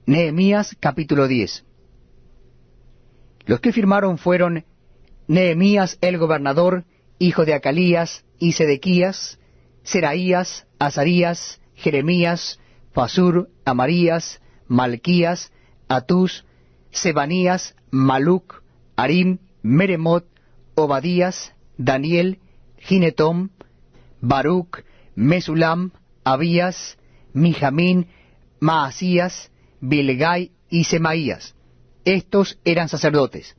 Nehemías capítulo 10. Los que firmaron fueron Nehemías el gobernador, hijo de Acalías, y Sedequías, Seraías, Azarías, Jeremías, Pasur, Amarías, Malquías, Atús, Sebanías, Maluc, Arim, Meremot, Obadías, Daniel, Ginetom, Baruc, Mesulam, Abías, Mijamín, Maasías, Bilgai y Semaías. Estos eran sacerdotes.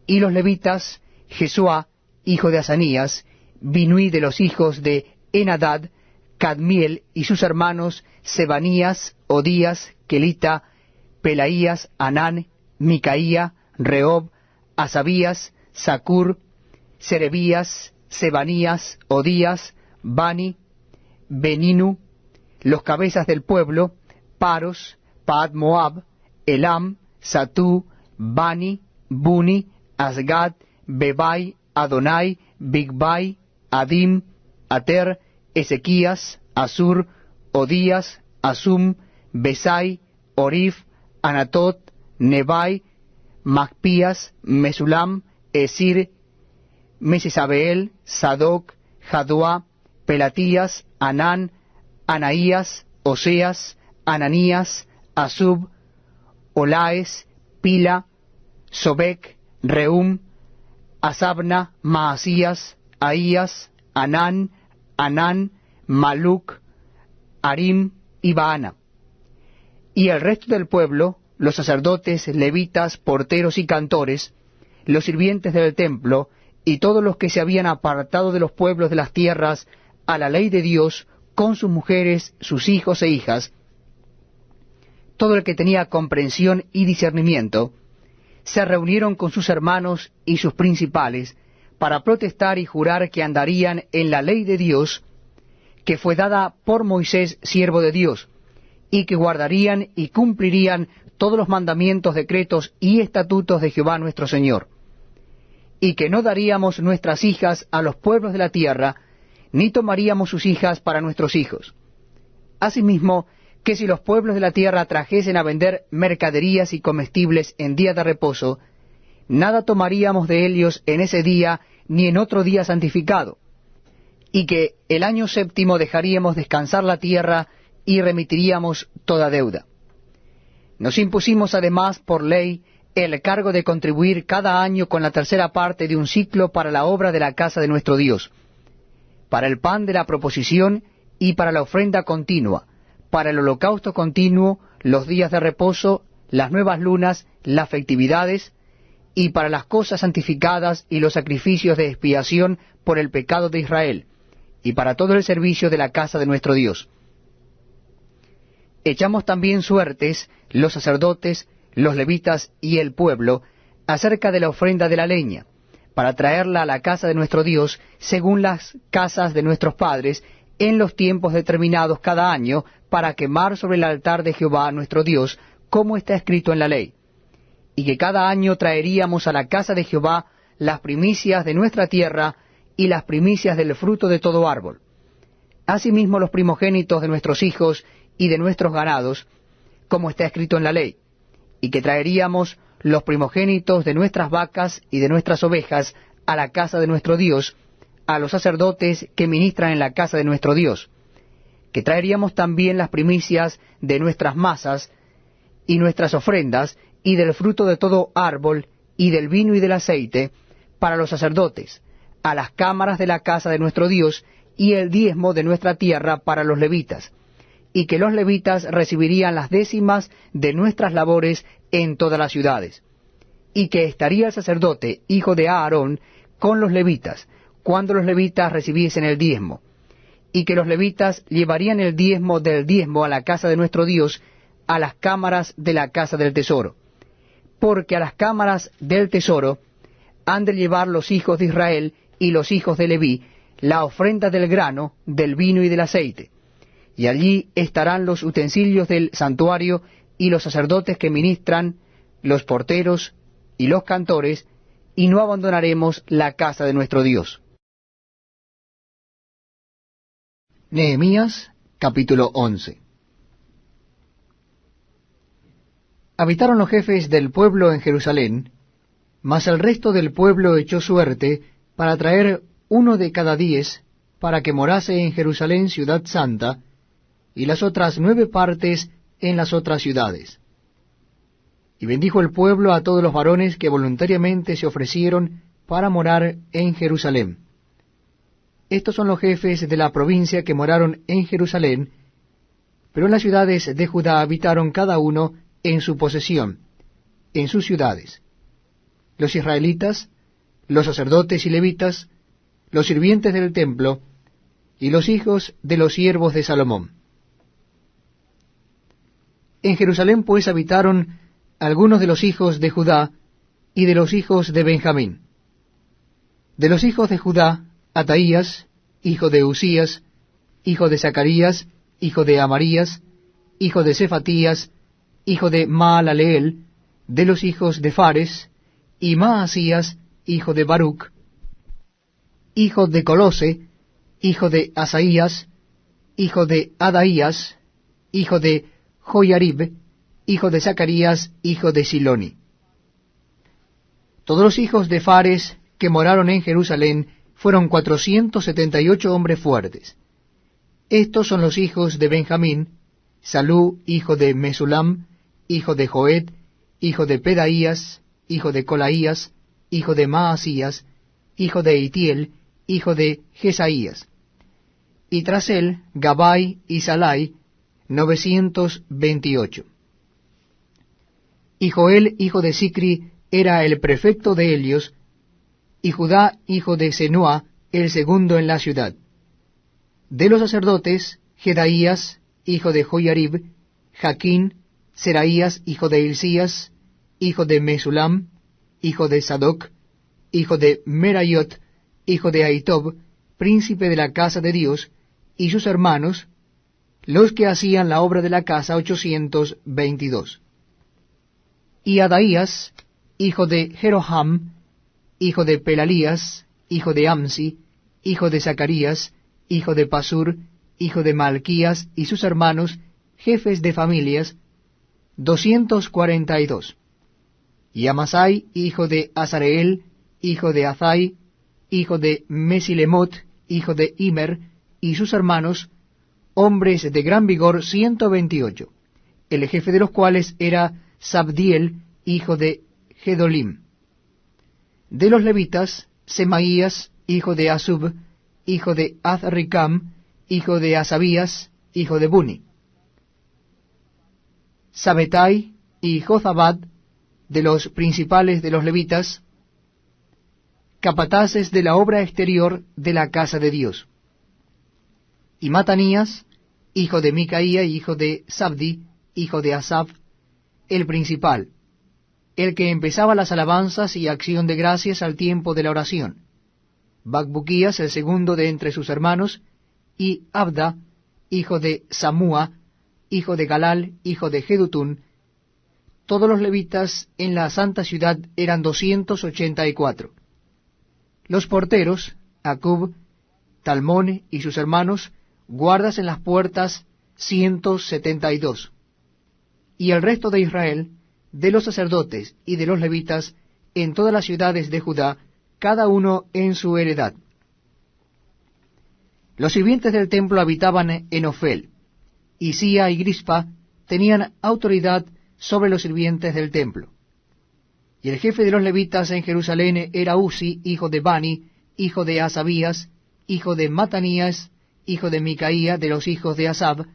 Y los levitas, Jesuá, hijo de Asanías, Binui de los hijos de Enadad, Cadmiel y sus hermanos, Sebanías, Odías, Kelita, Pelaías, Anán, Micaía, Rehob, Asabías, Sacur, Serebías, Sebanías, Odías, Bani, Beninu, los cabezas del pueblo, Paros, Paad Moab, Elam, Satú, Bani, Buni, Asgad, Bebai, Adonai, Bigbai, Adim, Ater, Ezequías, Asur, Odías, Asum, Besai, Orif, Anatot, Nebai, Macpías, Mesulam, Esir, Mesesabeel, Sadoc, Jaduá, Pelatías, Anán, Anaías, Oseas, Ananías, Asub, Olaes, Pila, Sobek, Reum, Asabna, Maasías, Ahías, Anán, Maluc, Arim y Baana. Y el resto del pueblo, los sacerdotes, levitas, porteros y cantores, los sirvientes del templo, y todos los que se habían apartado de los pueblos de las tierras a la ley de Dios, con sus mujeres, sus hijos e hijas, todo el que tenía comprensión y discernimiento, se reunieron con sus hermanos y sus principales para protestar y jurar que andarían en la ley de Dios, que fue dada por Moisés, siervo de Dios, y que guardarían y cumplirían todos los mandamientos, decretos y estatutos de Jehová nuestro Señor, y que no daríamos nuestras hijas a los pueblos de la tierra, ni tomaríamos sus hijas para nuestros hijos. Asimismo, que si los pueblos de la tierra trajesen a vender mercaderías y comestibles en día de reposo, nada tomaríamos de ellos en ese día ni en otro día santificado, y que el año séptimo dejaríamos descansar la tierra y remitiríamos toda deuda. Nos impusimos además por ley el cargo de contribuir cada año con la tercera parte de un siclo para la obra de la casa de nuestro Dios, para el pan de la proposición y para la ofrenda continua, para el holocausto continuo, los días de reposo, las nuevas lunas, las festividades, y para las cosas santificadas y los sacrificios de expiación por el pecado de Israel, y para todo el servicio de la casa de nuestro Dios. Echamos también suertes, los sacerdotes, los levitas y el pueblo, acerca de la ofrenda de la leña, para traerla a la casa de nuestro Dios, según las casas de nuestros padres, en los tiempos determinados cada año, para quemar sobre el altar de Jehová nuestro Dios, como está escrito en la ley. Y que cada año traeríamos a la casa de Jehová las primicias de nuestra tierra y las primicias del fruto de todo árbol. Asimismo los primogénitos de nuestros hijos y de nuestros ganados, como está escrito en la ley. Y que traeríamos los primogénitos de nuestras vacas y de nuestras ovejas a la casa de nuestro Dios, a los sacerdotes que ministran en la casa de nuestro Dios, que traeríamos también las primicias de nuestras masas y nuestras ofrendas, y del fruto de todo árbol, y del vino y del aceite, para los sacerdotes, a las cámaras de la casa de nuestro Dios, y el diezmo de nuestra tierra para los levitas, y que los levitas recibirían las décimas de nuestras labores en todas las ciudades, y que estaría el sacerdote, hijo de Aarón, con los levitas, cuando los levitas recibiesen el diezmo, y que los levitas llevarían el diezmo del diezmo a la casa de nuestro Dios, a las cámaras de la casa del tesoro. Porque a las cámaras del tesoro han de llevar los hijos de Israel y los hijos de Leví la ofrenda del grano, del vino y del aceite. Y allí estarán los utensilios del santuario y los sacerdotes que ministran, los porteros y los cantores, y no abandonaremos la casa de nuestro Dios. Nehemías capítulo 11. Habitaron los jefes del pueblo en Jerusalén, mas el resto del pueblo echó suerte para traer 1 de cada 10, para que morase en Jerusalén ciudad santa, y las otras 9 partes en las otras ciudades. Y bendijo el pueblo a todos los varones que voluntariamente se ofrecieron para morar en Jerusalén. Estos son los jefes de la provincia que moraron en Jerusalén, pero en las ciudades de Judá habitaron cada uno en su posesión, en sus ciudades: los israelitas, los sacerdotes y levitas, los sirvientes del templo, y los hijos de los siervos de Salomón. En Jerusalén pues habitaron algunos de los hijos de Judá y de los hijos de Benjamín. De los hijos de Judá, Ataías, hijo de Usías, hijo de Zacarías, hijo de Amarías, hijo de Cefatías, hijo de Maalaleel; de los hijos de Fares, y Maasías, hijo de Baruc, hijo de Colose, hijo de Asaías, hijo de Adaías, hijo de Joiarib, hijo de Zacarías, hijo de Siloni. Todos los hijos de Fares que moraron en Jerusalén fueron 478 hombres fuertes. Estos son los hijos de Benjamín: Salú, hijo de Mesulam, hijo de Joed, hijo de Pedaías, hijo de Colaías, hijo de Maasías, hijo de Itiel, hijo de Jesaías. Y tras él, Gabai y Salai, 928. Y Joel, hijo de Sicri, era el prefecto de Helios, y Judá, hijo de Senua, el segundo en la ciudad. De los sacerdotes, Jedaías, hijo de Joiarib, Jaquín, Seraías, hijo de Hilcías, hijo de Mesulam, hijo de Sadoc, hijo de Merayot, hijo de Ahitob, príncipe de la casa de Dios, y sus hermanos, los que hacían la obra de la casa, 822. Y Adaías, hijo de Jeroham, hijo de Pelalías, hijo de Amsi, hijo de Zacarías, hijo de Pasur, hijo de Malquías, y sus hermanos, jefes de familias, 242. Y Amasai, hijo de Azareel, hijo de Azai, hijo de Mesilemot, hijo de Immer, y sus hermanos, hombres de gran vigor, 128, el jefe de los cuales era Sabdiel, hijo de Gedolim. De los levitas, Semaías, hijo de Asub, hijo de Azricam, hijo de Asabías, hijo de Buni. Sabetai y Jozabad, de los principales de los levitas, capataces de la obra exterior de la casa de Dios. Y Matanías, hijo de Micaía, hijo de Sabdi, hijo de Asaf, el principal, el que empezaba las alabanzas y acción de gracias al tiempo de la oración. Bacbuquías, el segundo de entre sus hermanos, y Abda, hijo de Samúa, hijo de Galal, hijo de Jedutún. Todos los levitas en la santa ciudad eran 284. Los porteros, Acub, Talmón y sus hermanos, guardas en las puertas, 172. Y el resto de Israel, de los sacerdotes y de los levitas, en todas las ciudades de Judá, cada uno en su heredad. Los sirvientes del templo habitaban en Ofel, y Sía y Grispa tenían autoridad sobre los sirvientes del templo. Y el jefe de los levitas en Jerusalén era Uzi, hijo de Bani, hijo de Asabías, hijo de Matanías, hijo de Micaía, de los hijos de Asab,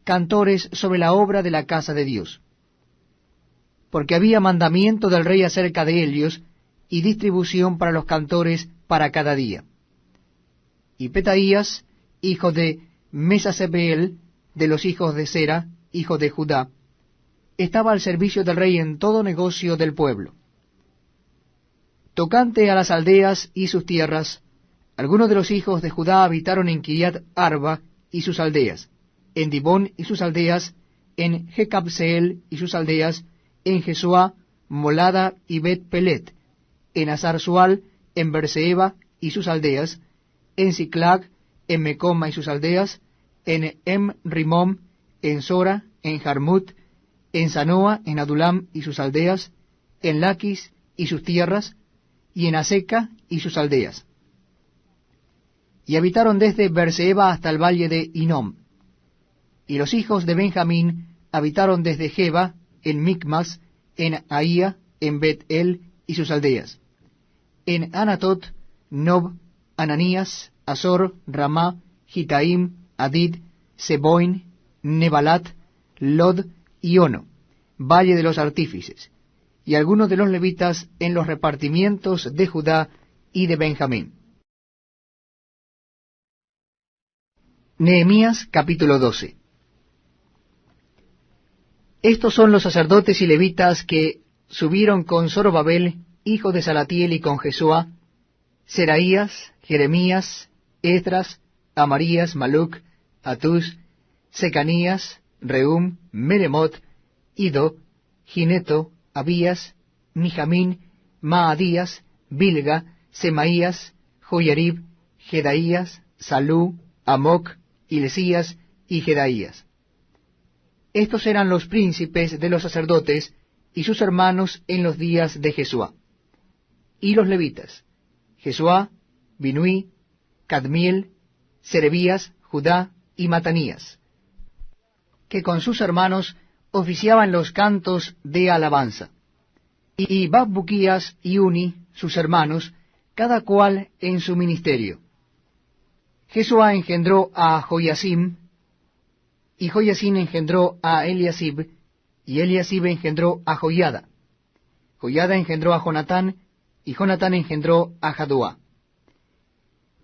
cantores sobre la obra de la casa de Dios. Porque había mandamiento del rey acerca de ellos, y distribución para los cantores para cada día. Y Petaías, hijo de Mesasebeel, de los hijos de Sera, hijo de Judá, estaba al servicio del rey en todo negocio del pueblo. Tocante a las aldeas y sus tierras, algunos de los hijos de Judá habitaron en Kiriat Arba y sus aldeas, en Dibón y sus aldeas, en Jecabseel y sus aldeas, en Jesuá, Molada y Bet Pelet, en Azar-Sual, en Berseba y sus aldeas, en Siclag, en Mecoma y sus aldeas, en Rimom, en Sora, en Jarmut, en Zanoa, en Adulam y sus aldeas, en Laquis y sus tierras, y en Aseca y sus aldeas. Y habitaron desde Berseba hasta el valle de Hinnom. Y los hijos de Benjamín habitaron desde Geba, en Micmas, en Ahía, en Bet-El y sus aldeas, en Anatot, Nob, Ananías, Azor, Ramá, Gitaim, Adid, Seboin, Nebalat, Lod y Ono, valle de los artífices, y algunos de los levitas en los repartimientos de Judá y de Benjamín. Nehemías capítulo 12. Estos son los sacerdotes y levitas que subieron con Zorobabel, hijo de Salatiel, y con Jesuá, Seraías, Jeremías, Esdras, Amarías, Maluc, Atús, Secanías, Rehum, Meremot, Ido, Gineto, Abías, Mijamín, Maadías, Bilga, Semaías, Joyarib, Jedaías, Salú, Amoc, Hilesías y Jedaías. Estos eran los príncipes de los sacerdotes y sus hermanos en los días de Jesuá. Y los levitas, Jesuá, Binuí, Cadmiel, Serebías, Judá y Matanías, que con sus hermanos oficiaban los cantos de alabanza. Y Bakbuquías y Uni, sus hermanos, cada cual en su ministerio. Jesuá engendró a Joiasim, y Joiasim engendró a Eliasib, y Eliasib engendró a Joiada. Joiada engendró a Jonatán, y Jonatán engendró a Jaduá.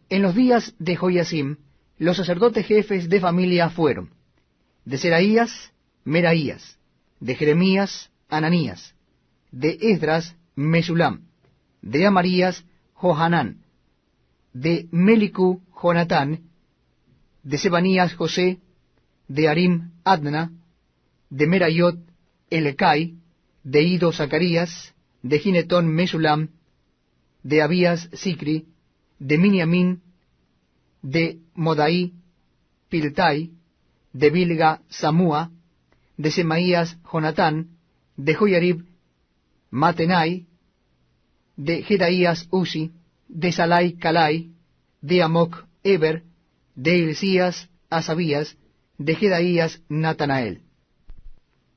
En los días de Joiasim, los sacerdotes jefes de familia fueron: de Seraías, Meraías; de Jeremías, Ananías; de Esdras, Mesulam; de Amarías, Johanán; de Melicú, Jonatán; de Sebanías, José; de Arim, Adna; de Merayot, Elecai; de Ido, Zacarías; de Ginetón, Mesulam; de Abías, Sicri; de Miniamín; de Modaí, Piltai; de Bilga, Samúa; de Semaías, Jonatán; de Joyarib, Matenai; de Jedaías, Uzi; de Salai, Calai; de Amoc, Eber; de Hilcías, Asabías; de Jedaías, Natanael.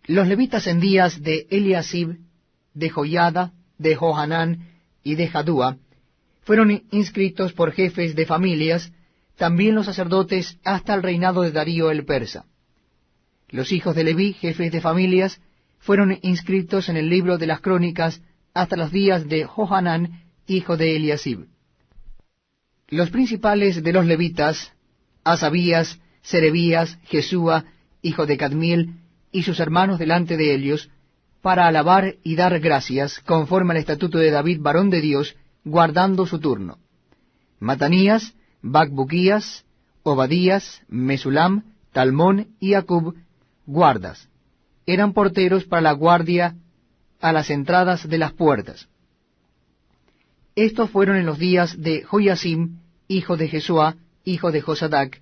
Los levitas en días de Eliasib, de Joiada, de Johanán y de Jadúa fueron inscritos por jefes de familias, también los sacerdotes hasta el reinado de Darío el persa. Los hijos de Leví, jefes de familias, fueron inscritos en el libro de las crónicas hasta los días de Johanán, hijo de Eliasib. Los principales de los levitas, Asabías, Serebías, Jesúa, hijo de Cadmiel, y sus hermanos delante de ellos, para alabar y dar gracias, conforme al estatuto de David, varón de Dios, guardando su turno. Matanías, Bakbuquías, Obadías, Mesulam, Talmón y Acub, guardas. Eran porteros para la guardia a las entradas de las puertas. Estos fueron en los días de Joiasim, hijo de Jesuá, hijo de Josadac,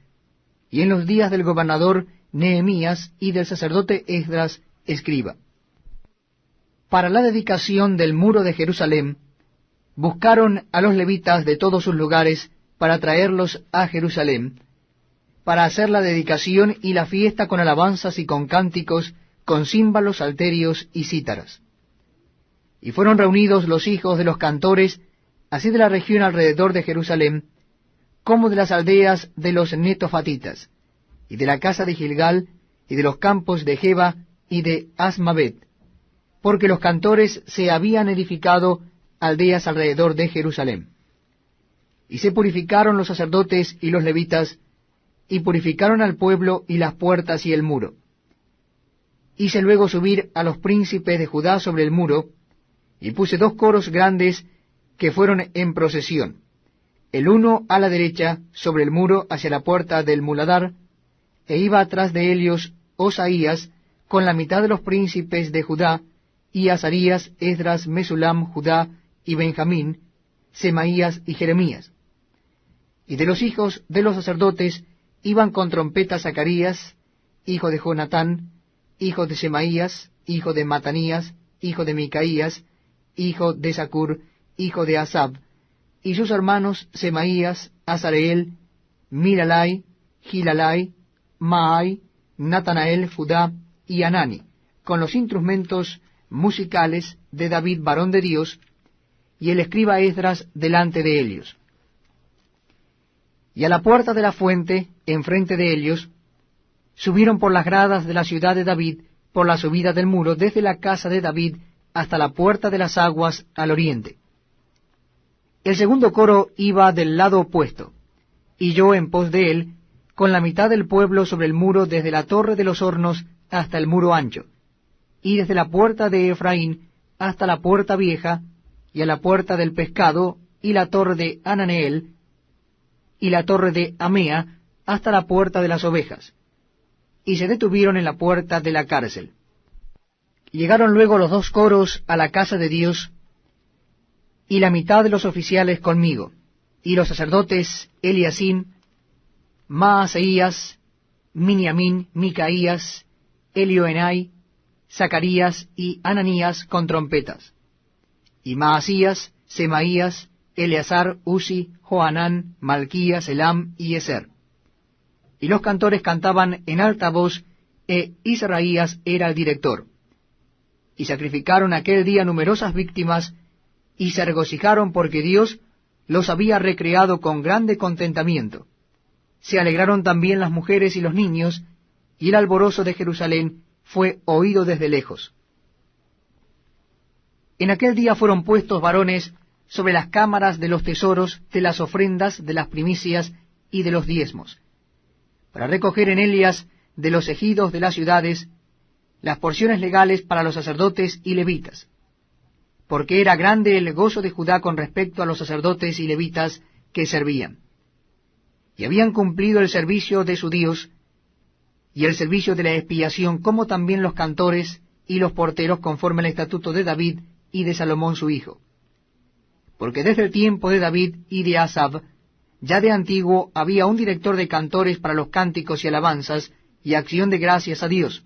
y en los días del gobernador Nehemías y del sacerdote Esdras, escriba. Para la dedicación del muro de Jerusalén, buscaron a los levitas de todos sus lugares para traerlos a Jerusalén, para hacer la dedicación y la fiesta con alabanzas y con cánticos, con címbalos, salterios y cítaras. Y fueron reunidos los hijos de los cantores, así de la región alrededor de Jerusalén, como de las aldeas de los netofatitas, y de la casa de Gilgal, y de los campos de Geba y de Asmavet, porque los cantores se habían edificado aldeas alrededor de Jerusalén. Y se purificaron los sacerdotes y los levitas, y purificaron al pueblo y las puertas y el muro. Hice luego subir a los príncipes de Judá sobre el muro, y puse 2 coros grandes que fueron en procesión, el uno a la derecha sobre el muro hacia la puerta del muladar, e iba atrás de ellos Osaías con la mitad de los príncipes de Judá, y Azarías, Esdras, Mesulam, Judá y Benjamín, Semaías y Jeremías. Y de los hijos de los sacerdotes iban con trompeta Zacarías, hijo de Jonatán, hijo de Semaías, hijo de Matanías, hijo de Micaías, hijo de Zacur, hijo de Asab, y sus hermanos Semaías, Azareel, Milalai, Gilalai, Maai, Natanael, Judá y Anani, con los instrumentos musicales de David, varón de Dios, y el escriba Esdras delante de ellos. Y a la puerta de la fuente, enfrente de ellos, subieron por las gradas de la ciudad de David, por la subida del muro, desde la casa de David hasta la puerta de las aguas al oriente. El segundo coro iba del lado opuesto, y yo en pos de él, con la mitad del pueblo sobre el muro, desde la torre de los hornos hasta el muro ancho, y desde la puerta de Efraín hasta la puerta vieja, y a la puerta del pescado, y la torre de Ananeel, y la torre de Amea, hasta la puerta de las ovejas, y se detuvieron en la puerta de la cárcel. Llegaron luego los dos coros a la casa de Dios, y la mitad de los oficiales conmigo, y los sacerdotes Eliasín, Maaseías, Miniamín, Micaías, Elioenai, Zacarías y Ananías con trompetas, y Maasías, Semaías, Eleazar, Uzi, Johanán, Malquías, Elam y Eser. Y los cantores cantaban en alta voz, Israías era el director. Y sacrificaron aquel día numerosas víctimas, y se regocijaron porque Dios los había recreado con grande contentamiento. Se alegraron también las mujeres y los niños, y el alborozo de Jerusalén fue oído desde lejos. En aquel día fueron puestos varones sobre las cámaras de los tesoros, de las ofrendas, de las primicias y de los diezmos, para recoger en ellas de los ejidos de las ciudades las porciones legales para los sacerdotes y levitas, porque era grande el gozo de Judá con respecto a los sacerdotes y levitas que servían. Y habían cumplido el servicio de su Dios, y el servicio de la expiación, como también los cantores y los porteros, conforme al estatuto de David y de Salomón su hijo. Porque desde el tiempo de David y de Asab, ya de antiguo había un director de cantores para los cánticos y alabanzas y acción de gracias a Dios.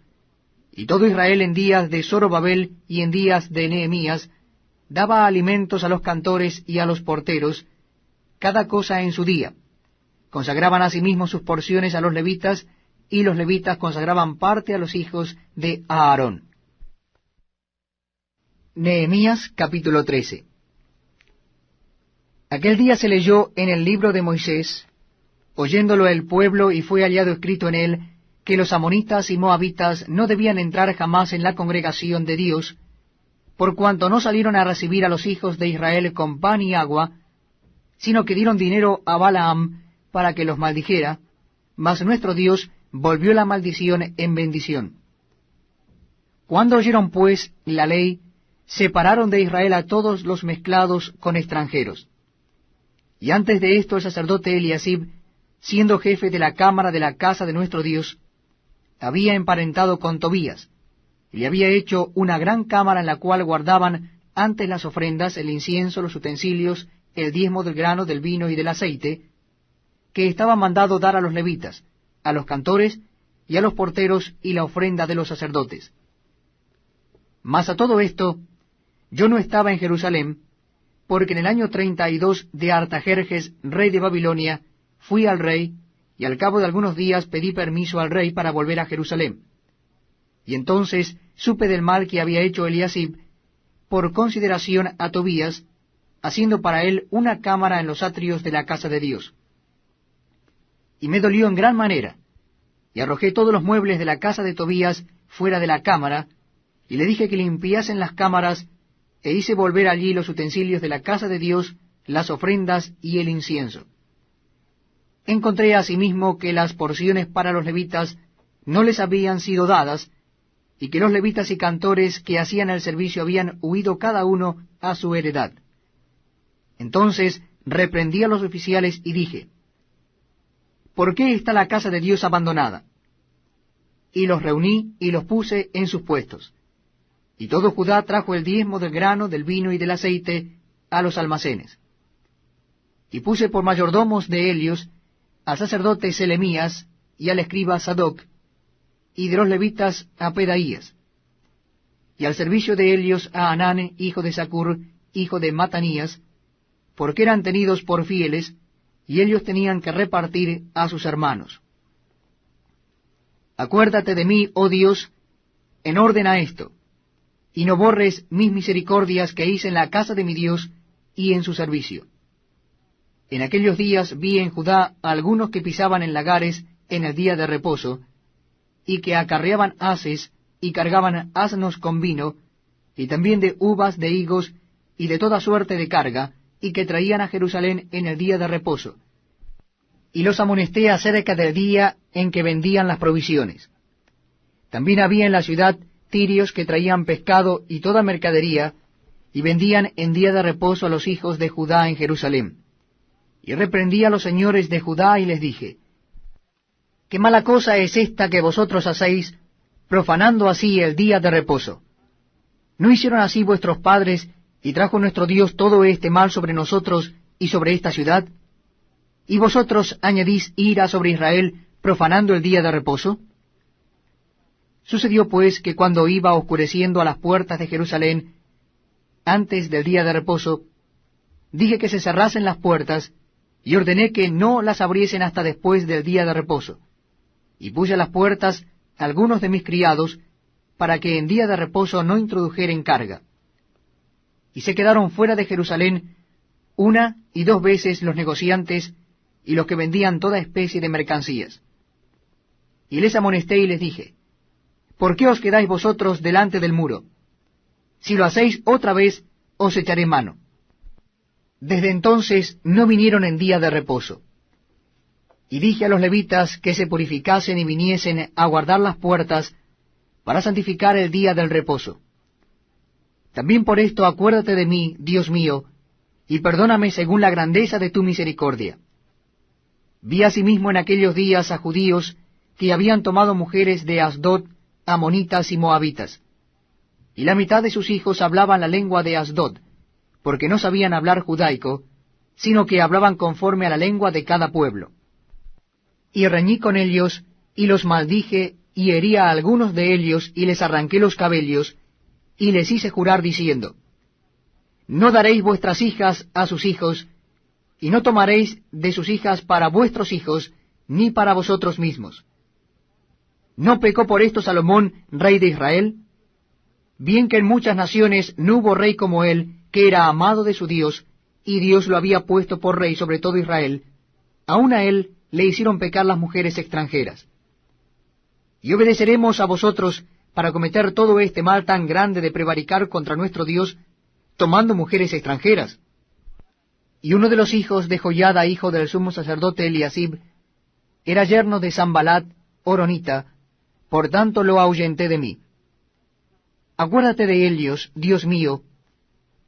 Y todo Israel en días de Zorobabel y en días de Nehemías daba alimentos a los cantores y a los porteros, cada cosa en su día. Consagraban asimismo sus porciones a los levitas, y los levitas consagraban parte a los hijos de Aarón. Nehemías capítulo 13. Aquel día se leyó en el libro de Moisés, oyéndolo el pueblo, y fue hallado escrito en él, que los amonitas y moabitas no debían entrar jamás en la congregación de Dios, por cuanto no salieron a recibir a los hijos de Israel con pan y agua, sino que dieron dinero a Balaam para que los maldijera, mas nuestro Dios volvió la maldición en bendición. Cuando oyeron pues la ley, separaron de Israel a todos los mezclados con extranjeros. Y antes de esto el sacerdote Eliasib, siendo jefe de la cámara de la casa de nuestro Dios, había emparentado con Tobías, y le había hecho una gran cámara en la cual guardaban antes las ofrendas, el incienso, los utensilios, el diezmo del grano, del vino y del aceite, que estaba mandado dar a los levitas, a los cantores y a los porteros, y la ofrenda de los sacerdotes. Mas a todo esto, yo no estaba en Jerusalén, porque en el año 32 de Artajerjes, rey de Babilonia, fui al rey, y al cabo de algunos días pedí permiso al rey para volver a Jerusalén. Y entonces supe del mal que había hecho Eliasib, por consideración a Tobías, haciendo para él una cámara en los atrios de la casa de Dios. Y me dolió en gran manera, y arrojé todos los muebles de la casa de Tobías fuera de la cámara, y le dije que limpiasen las cámaras, e hice volver allí los utensilios de la casa de Dios, las ofrendas y el incienso. Encontré asimismo que las porciones para los levitas no les habían sido dadas, y que los levitas y cantores que hacían el servicio habían huido cada uno a su heredad. Entonces reprendí a los oficiales y dije, ¿por qué está la casa de Dios abandonada? Y los reuní y los puse en sus puestos. Y todo Judá trajo el diezmo del grano, del vino y del aceite a los almacenes. Y puse por mayordomos de ellos al sacerdote Selemías y al escriba Sadoc, y de los levitas a Pedaías. y al servicio de ellos a Hanán, hijo de Zacur, hijo de Matanías, porque eran tenidos por fieles, y ellos tenían que repartir a sus hermanos. Acuérdate de mí, oh Dios, en orden a esto, y no borres mis misericordias que hice en la casa de mi Dios y en su servicio. En aquellos días vi en Judá a algunos que pisaban en lagares en el día de reposo, y que acarreaban haces y cargaban asnos con vino, y también de uvas, de higos, y de toda suerte de carga, y que traían a Jerusalén en el día de reposo. Y los amonesté acerca del día en que vendían las provisiones. También había en la ciudad tirios que traían pescado y toda mercadería, y vendían en día de reposo a los hijos de Judá en Jerusalén. Y reprendí a los señores de Judá y les dije, ¿qué mala cosa es esta que vosotros hacéis, profanando así el día de reposo? ¿No hicieron así vuestros padres, y trajo nuestro Dios todo este mal sobre nosotros y sobre esta ciudad? ¿Y vosotros añadís ira sobre Israel, profanando el día de reposo? Sucedió pues que cuando iba oscureciendo a las puertas de Jerusalén, antes del día de reposo, dije que se cerrasen las puertas, y ordené que no las abriesen hasta después del día de reposo. Y puse a las puertas algunos de mis criados, para que en día de reposo no introdujeren carga. Y se quedaron fuera de Jerusalén 1 y 2 veces los negociantes y los que vendían toda especie de mercancías. Y les amonesté y les dije, ¿por qué os quedáis vosotros delante del muro? Si lo hacéis otra vez, os echaré mano. Desde entonces no vinieron en día de reposo. Y dije a los levitas que se purificasen y viniesen a guardar las puertas para santificar el día del reposo. También por esto acuérdate de mí, Dios mío, y perdóname según la grandeza de tu misericordia. Vi asimismo en aquellos días a judíos que habían tomado mujeres de Asdod, amonitas y moabitas. Y la mitad de sus hijos hablaban la lengua de Asdod, porque no sabían hablar judaico, sino que hablaban conforme a la lengua de cada pueblo. Y reñí con ellos, y los maldije, y herí a algunos de ellos, y les arranqué los cabellos, y les hice jurar diciendo, no daréis vuestras hijas a sus hijos, y no tomaréis de sus hijas para vuestros hijos, ni para vosotros mismos. ¿No pecó por esto Salomón, rey de Israel? Bien que en muchas naciones no hubo rey como él, que era amado de su Dios, y Dios lo había puesto por rey sobre todo Israel, aun a él le hicieron pecar las mujeres extranjeras. Y obedeceremos a vosotros para cometer todo este mal tan grande de prevaricar contra nuestro Dios, tomando mujeres extranjeras. Y uno de los hijos de Joiada, hijo del sumo sacerdote Eliasib, era yerno de Sanbalat, horonita, por tanto lo ahuyenté de mí. Acuérdate de ellos, Dios mío,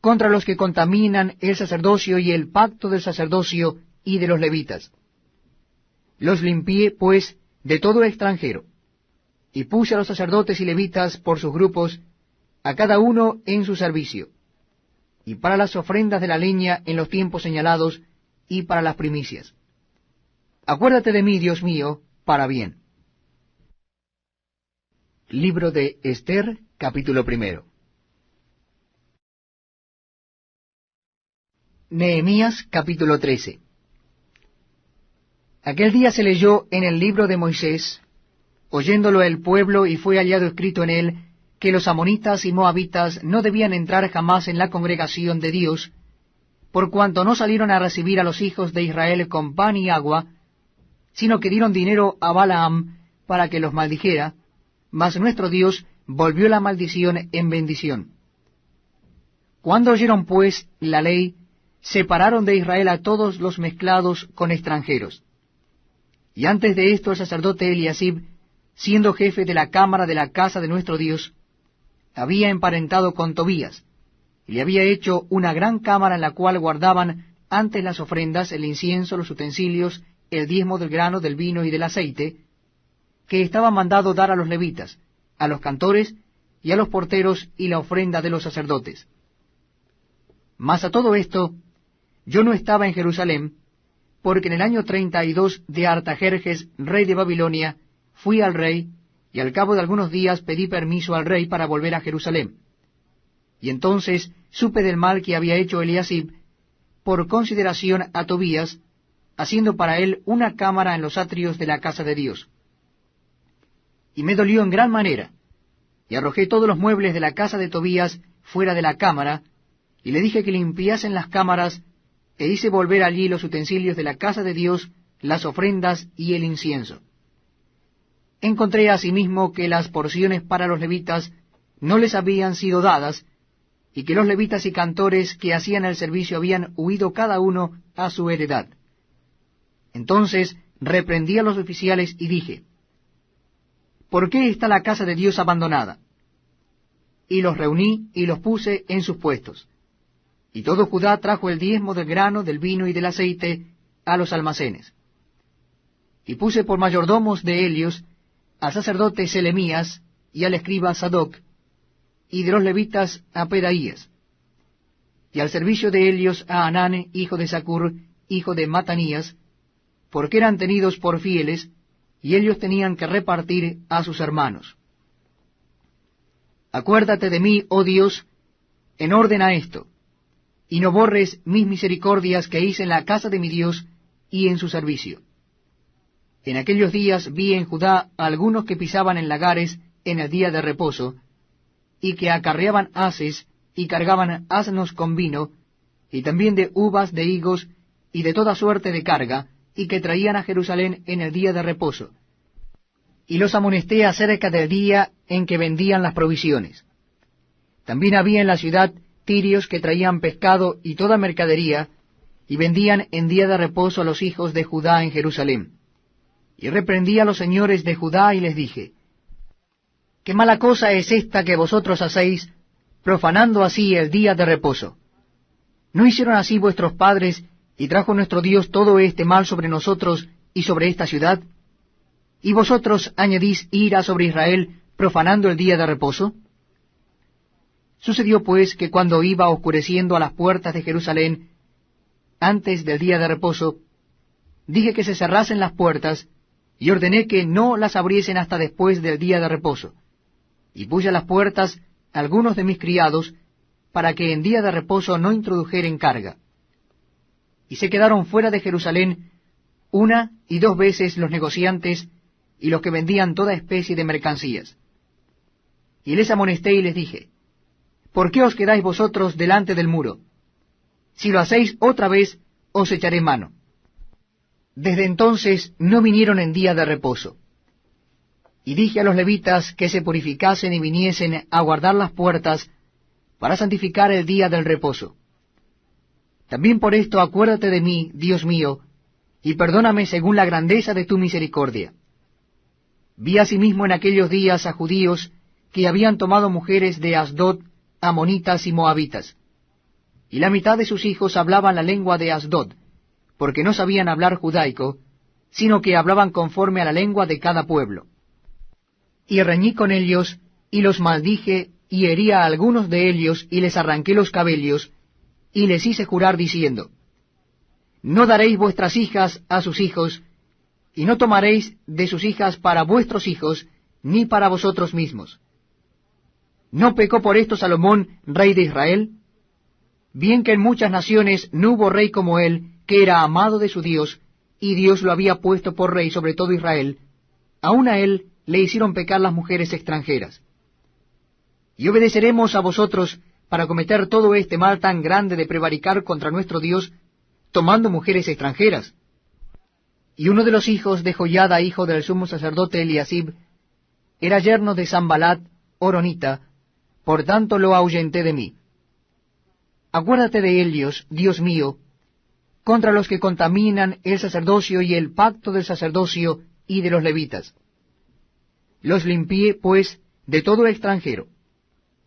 contra los que contaminan el sacerdocio y el pacto del sacerdocio y de los levitas. Los limpié, pues, de todo extranjero, y puse a los sacerdotes y levitas por sus grupos, a cada uno en su servicio, y para las ofrendas de la leña en los tiempos señalados, y para las primicias. Acuérdate de mí, Dios mío, para bien. Libro de Ester, capítulo 1. Nehemías, capítulo 13. Aquel día se leyó en el libro de Moisés, oyéndolo el pueblo, y fue hallado escrito en él, que los amonitas y moabitas no debían entrar jamás en la congregación de Dios, por cuanto no salieron a recibir a los hijos de Israel con pan y agua, sino que dieron dinero a Balaam para que los maldijera, mas nuestro Dios volvió la maldición en bendición. Cuando oyeron pues la ley, separaron de Israel a todos los mezclados con extranjeros. Y antes de esto el sacerdote Eliasib, siendo jefe de la cámara de la casa de nuestro Dios, había emparentado con Tobías, y le había hecho una gran cámara en la cual guardaban antes las ofrendas, el incienso, los utensilios, el diezmo del grano, del vino y del aceite, que estaba mandado dar a los levitas, a los cantores y a los porteros, y la ofrenda de los sacerdotes. Mas a todo esto, yo no estaba en Jerusalén, porque en el año 32 de Artajerjes, rey de Babilonia, fui al rey, y al cabo de algunos días pedí permiso al rey para volver a Jerusalén. Y entonces supe del mal que había hecho Eliasib por consideración a Tobías, haciendo para él una cámara en los atrios de la casa de Dios. Y me dolió en gran manera, y arrojé todos los muebles de la casa de Tobías fuera de la cámara, y le dije que limpiasen las cámaras, e hice volver allí los utensilios de la casa de Dios, las ofrendas y el incienso. Encontré asimismo que las porciones para los levitas no les habían sido dadas, y que los levitas y cantores que hacían el servicio habían huido cada uno a su heredad. Entonces reprendí a los oficiales y dije, ¿por qué está la casa de Dios abandonada? Y los reuní y los puse en sus puestos. Y todo Judá trajo el diezmo del grano, del vino y del aceite a los almacenes. Y puse por mayordomos de ellos al sacerdote Selemías y al escriba Sadoc, y de los levitas a Pedaías, y al servicio de ellos a Anán, hijo de Zacur, hijo de Matanías, porque eran tenidos por fieles, y ellos tenían que repartir a sus hermanos. Acuérdate de mí, oh Dios, en orden a esto, y no borres mis misericordias que hice en la casa de mi Dios y en su servicio. En aquellos días vi en Judá a algunos que pisaban en lagares en el día de reposo, y que acarreaban haces y cargaban asnos con vino, y también de uvas, de higos, y de toda suerte de carga, y que traían a Jerusalén en el día de reposo. Y los amonesté acerca del día en que vendían las provisiones. También había en la ciudad tirios que traían pescado y toda mercadería, y vendían en día de reposo a los hijos de Judá en Jerusalén. Y reprendí a los señores de Judá y les dije, ¿qué mala cosa es esta que vosotros hacéis, profanando así el día de reposo? ¿No hicieron así vuestros padres, y trajo nuestro Dios todo este mal sobre nosotros y sobre esta ciudad? ¿Y vosotros añadís ira sobre Israel, profanando el día de reposo? Sucedió pues que cuando iba oscureciendo a las puertas de Jerusalén, antes del día de reposo, dije que se cerrasen las puertas, y ordené que no las abriesen hasta después del día de reposo. Y puse a las puertas algunos de mis criados, para que en día de reposo no introdujeren carga. Y se quedaron fuera de Jerusalén 1 y 2 veces los negociantes y los que vendían toda especie de mercancías. Y les amonesté y les dije, ¿por qué os quedáis vosotros delante del muro? Si lo hacéis otra vez, os echaré mano. Desde entonces no vinieron en día de reposo. Y dije a los levitas que se purificasen y viniesen a guardar las puertas para santificar el día del reposo. También por esto acuérdate de mí, Dios mío, y perdóname según la grandeza de tu misericordia. Vi asimismo en aquellos días a judíos que habían tomado mujeres de Asdod, amonitas y moabitas, y la mitad de sus hijos hablaban la lengua de Asdod, porque no sabían hablar judaico, sino que hablaban conforme a la lengua de cada pueblo. Y reñí con ellos, y los maldije, y herí a algunos de ellos, y les arranqué los cabellos, y les hice jurar diciendo, no daréis vuestras hijas a sus hijos, y no tomaréis de sus hijas para vuestros hijos, ni para vosotros mismos. ¿No pecó por esto Salomón, rey de Israel? Bien que en muchas naciones no hubo rey como él, que era amado de su Dios, y Dios lo había puesto por rey sobre todo Israel, aun a él le hicieron pecar las mujeres extranjeras. Y obedeceremos a vosotros para cometer todo este mal tan grande de prevaricar contra nuestro Dios, tomando mujeres extranjeras. Y uno de los hijos de Joiada, hijo del sumo sacerdote Eliasib, era yerno de Sanbalat, horonita, por tanto lo ahuyenté de mí. Acuérdate de ellos, Dios mío, contra los que contaminan el sacerdocio y el pacto del sacerdocio y de los levitas. Los limpié, pues, de todo extranjero,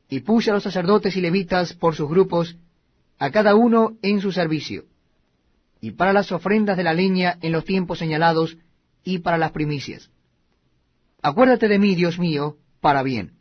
y puse a los sacerdotes y levitas por sus grupos, a cada uno en su servicio, y para las ofrendas de la leña en los tiempos señalados, y para las primicias. Acuérdate de mí, Dios mío, para bien.